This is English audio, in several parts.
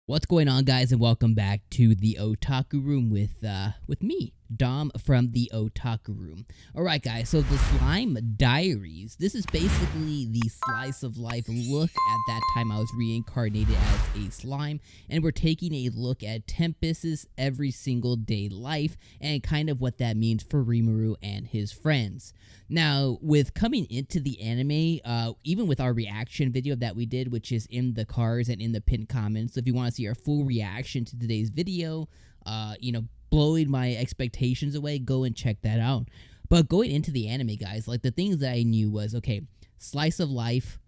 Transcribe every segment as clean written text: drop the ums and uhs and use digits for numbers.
What's going on, guys, and welcome back to the Otaku Room with me, Dom from the Otaku Room. All right, guys, so the Slime Diaries. This is basically the slice of life look at that time I was reincarnated as a slime, and we're taking a look at Tempest's every single day life and kind of what that means for Rimuru and his friends. Now, with coming into the anime, even with our reaction video that we did, which is in the cards and in the pinned comments, so if you want to see our full reaction to today's video, blowing my expectations away, go and check that out. But going into the anime, guys, like the things that I knew was, okay, slice of life,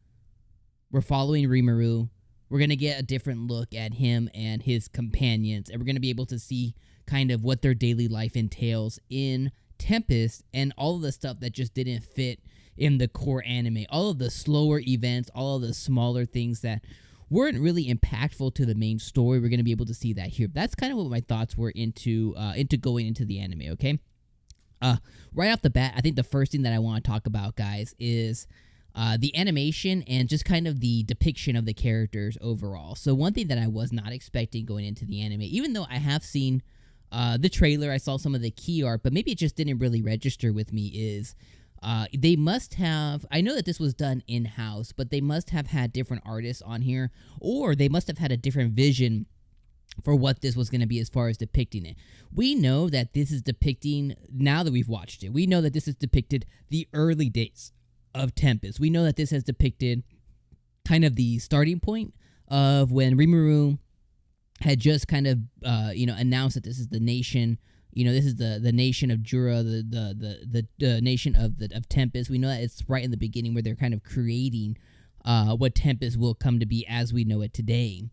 we're following Rimuru, we're going to get a different look at him and his companions, and we're going to be able to see kind of what their daily life entails in Tempest and all of the stuff that just didn't fit in the core anime, all of the slower events, all of the smaller things that weren't really impactful to the main story. We're going to be able to see that here. That's kind of what my thoughts were into going into the anime, okay? Right off the bat, I think the first thing that I want to talk about, guys, is the animation and just kind of the depiction of the characters overall. So one thing that I was not expecting going into the anime, even though I have seen the trailer, I saw some of the key art, but maybe it just didn't really register with me, is they must have, I know that this was done in-house, but they must have had different artists on here, or they must have had a different vision for what this was going to be as far as depicting it. We know that this is depicting, now that we've watched it, we know that this has depicted the early days of Tempest. We know that this has depicted kind of the starting point of when Rimuru had just kind of, announced that this is the nation. This is the nation of Jura, the nation of Tempest. We know that it's right in the beginning where they're kind of creating what Tempest will come to be as we know it today.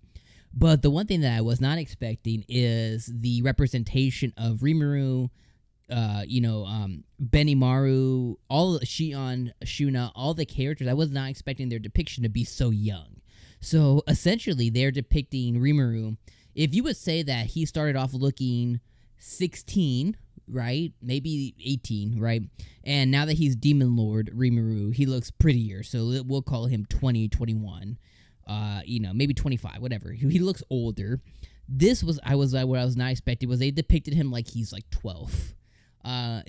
But the one thing that I was not expecting is the representation of Rimuru, Benimaru, all Shion, Shuna, all the characters. I was not expecting their depiction to be so young. So essentially, they're depicting Rimuru. If you would say that he started off looking 16, right? Maybe 18, right? And now that he's Demon Lord Rimuru, he looks prettier. So we'll call him 20, 21, maybe 25, whatever. He looks older. This was what I was not expecting was they depicted him like he's like 12.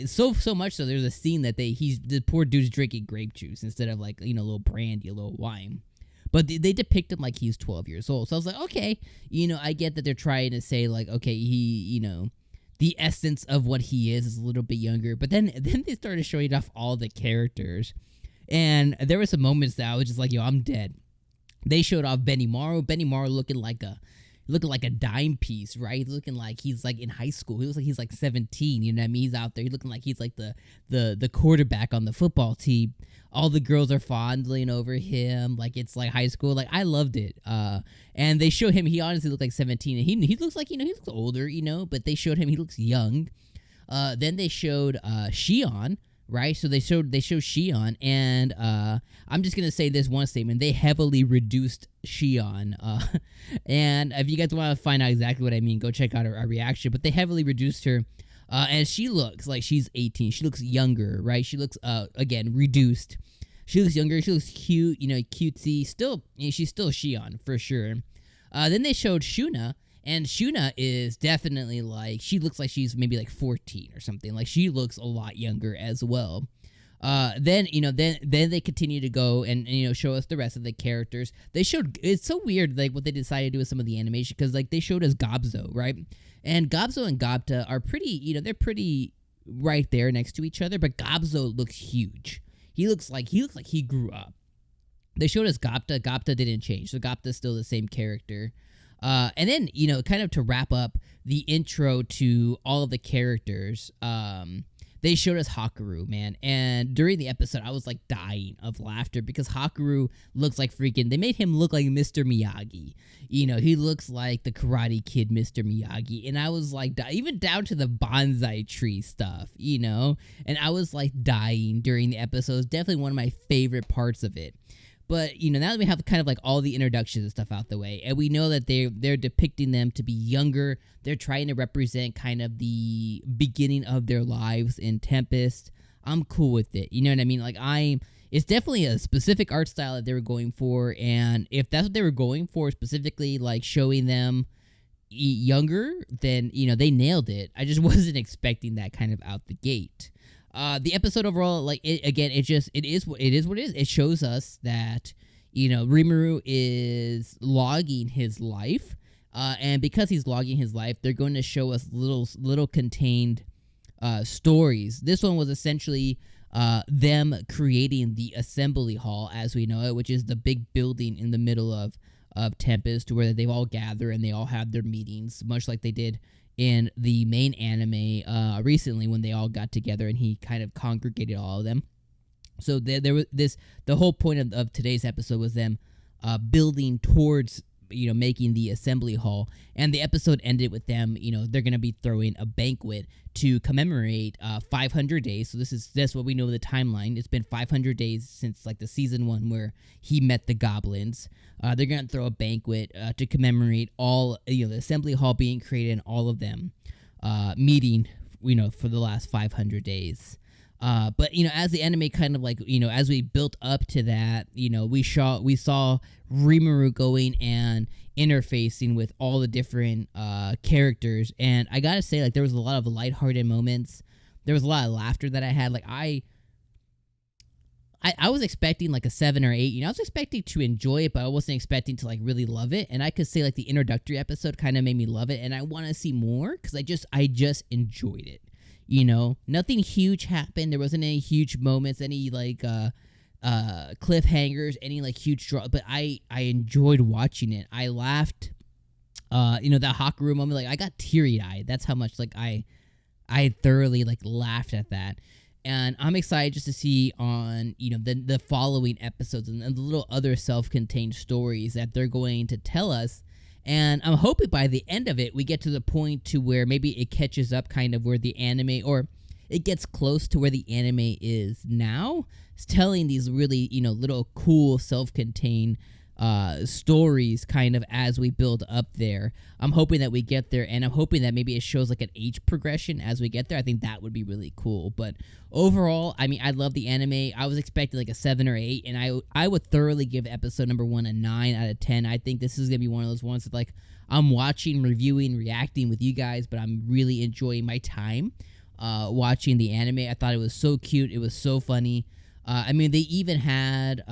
So much so there's a scene that the poor dude's drinking grape juice instead of like, a little brandy, a little wine. But they depict him like he's 12 years old. So I was like, okay, I get that they're trying to say like, okay, he, the essence of what he is a little bit younger. But then they started showing off all the characters. And there were some moments that I was just like, yo, I'm dead. They showed off Benimaru looking like a dime piece, right? Looking like he's like in high school. He looks like he's like 17, you know what I mean? He's out there. He's looking like he's like the quarterback on the football team. All the girls are fondling over him like it's like high school. Like, I loved it. And they showed him, he honestly looked like 17. And he looks like, he looks older, but they showed him, he looks young. Then they showed Shion, right? So they showed Shion, and I'm just gonna say this one statement: they heavily reduced Shion. And if you guys want to find out exactly what I mean, go check out our reaction. But they heavily reduced her, and she looks like she's 18. She looks younger, right? She looks again reduced. She looks younger. She looks cute, cutesy. Still, she's still Shion for sure. Then they showed Shuna. And Shuna is definitely like, she looks like she's maybe like 14 or something. Like, she looks a lot younger as well. Then they continue to go and show us the rest of the characters. They showed, it's so weird, like, what they decided to do with some of the animation, because, like, they showed us 𝐜𝐡𝐚𝐧𝐬𝐿, right? And 𝐜𝐜𝐚𝐧𝐬𝐿 and 𝐜𝐴 are pretty, they're pretty right there next to each other, but 𝐜𝐜𝐚𝐧𝐬𝐿 looks huge. He looks like he grew up. They showed us 𝐜𝐴. 𝐜𝐴 didn't change, so 𝐜𝐴's still the same character. And then, kind of to wrap up the intro to all of the characters, they showed us Hakuryu, man. And during the episode, I was like dying of laughter because Hakuryu looks like freaking, they made him look like Mr. Miyagi. He looks like the Karate Kid Mr. Miyagi. And I was like, even down to the bonsai tree stuff, and I was like dying during the episode. It was definitely one of my favorite parts of it. But, now that we have kind of like all the introductions and stuff out the way, and we know that they're depicting them to be younger, they're trying to represent kind of the beginning of their lives in Tempest, I'm cool with it. You know what I mean? Like, it's definitely a specific art style that they were going for, and if that's what they were going for, specifically like showing them younger, then they nailed it. I just wasn't expecting that kind of out the gate. The episode overall, like it is what it is. It shows us that Rimuru is logging his life, and because he's logging his life, they're going to show us little contained stories. This one was essentially them creating the assembly hall as we know it, which is the big building in the middle of Tempest, where they all gather and they all have their meetings, much like they did in the main anime recently when they all got together and he kind of congregated all of them. So there was the whole point of today's episode was them building towards making the assembly hall, and the episode ended with them they're gonna be throwing a banquet to commemorate 500 days. So that's what we know of the timeline. It's been 500 days since like the season 1 where he met the goblins. They're gonna throw a banquet to commemorate all the assembly hall being created and all of them meeting for the last 500 days. But as the anime kind of like as we built up to that, we saw Rimuru going and interfacing with all the different characters, and I gotta say, like, there was a lot of lighthearted moments. There was a lot of laughter that I had. Like I was expecting like a 7 or 8. I was expecting to enjoy it, but I wasn't expecting to like really love it. And I could say like the introductory episode kind of made me love it, and I want to see more because I just enjoyed it. Nothing huge happened. There wasn't any huge moments, any like cliffhangers, any like huge draw. But I enjoyed watching it. I laughed. That 𝐒𝐻aku moment, like I got teary eyed. That's how much like I thoroughly like laughed at that. And I'm excited just to see on the following episodes and the little other self-contained stories that they're going to tell us. And I'm hoping by the end of it, we get to the point to where maybe it catches up kind of where the anime, or it gets close to where the anime is now. It's telling these really, little cool self-contained stories kind of as we build up there. I'm hoping that we get there, and I'm hoping that maybe it shows like an age progression as we get there. I think that would be really cool. But overall, I mean, I love the anime. I was expecting like a 7 or 8, and I would thoroughly give episode number 1 a 9 out of 10. I think this is gonna be one of those ones that like I'm watching, reviewing, reacting with you guys, but I'm really enjoying my time watching the anime. I thought it was so cute. It was so funny. I mean, they even had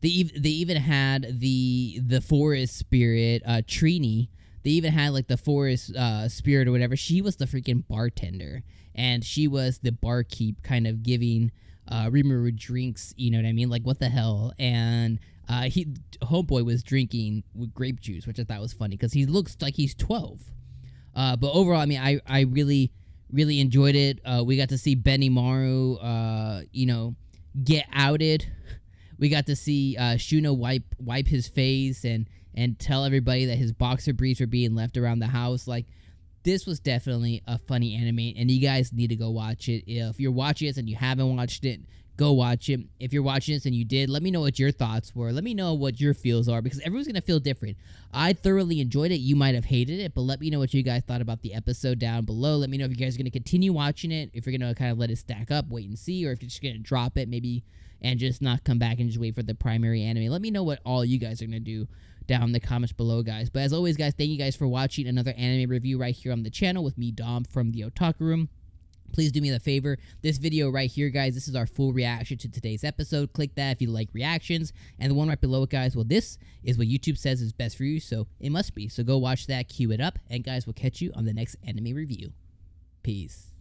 They even had the forest spirit, Trini. They even had like the forest spirit or whatever. She was the freaking bartender, and she was the barkeep, kind of giving Rimuru drinks. You know what I mean? Like, what the hell? And homeboy was drinking with grape juice, which I thought was funny because he looks like he's 12. But overall, I mean, I really enjoyed it. We got to see Benimaru, get outed. We got to see Shion wipe his face and tell everybody that his boxer briefs were being left around the house. Like, this was definitely a funny anime, and you guys need to go watch it. If you're watching this and you haven't watched it, go watch it. If you're watching this and you did, let me know what your thoughts were. Let me know what your feels are, because everyone's going to feel different. I thoroughly enjoyed it. You might have hated it, but let me know what you guys thought about the episode down below. Let me know if you guys are going to continue watching it, if you're going to kind of let it stack up, wait and see, or if you're just going to drop it maybe and just not come back and just wait for the primary anime. Let me know what all you guys are going to do down in the comments below, guys. But as always, guys, thank you guys for watching another anime review right here on the channel with me, Dom, from the Otaku Room. Please do me the favor. This video right here, guys, this is our full reaction to today's episode. Click that if you like reactions. And the one right below it, guys, well, this is what YouTube says is best for you, so it must be. So go watch that, cue it up, and guys, we'll catch you on the next anime review. Peace.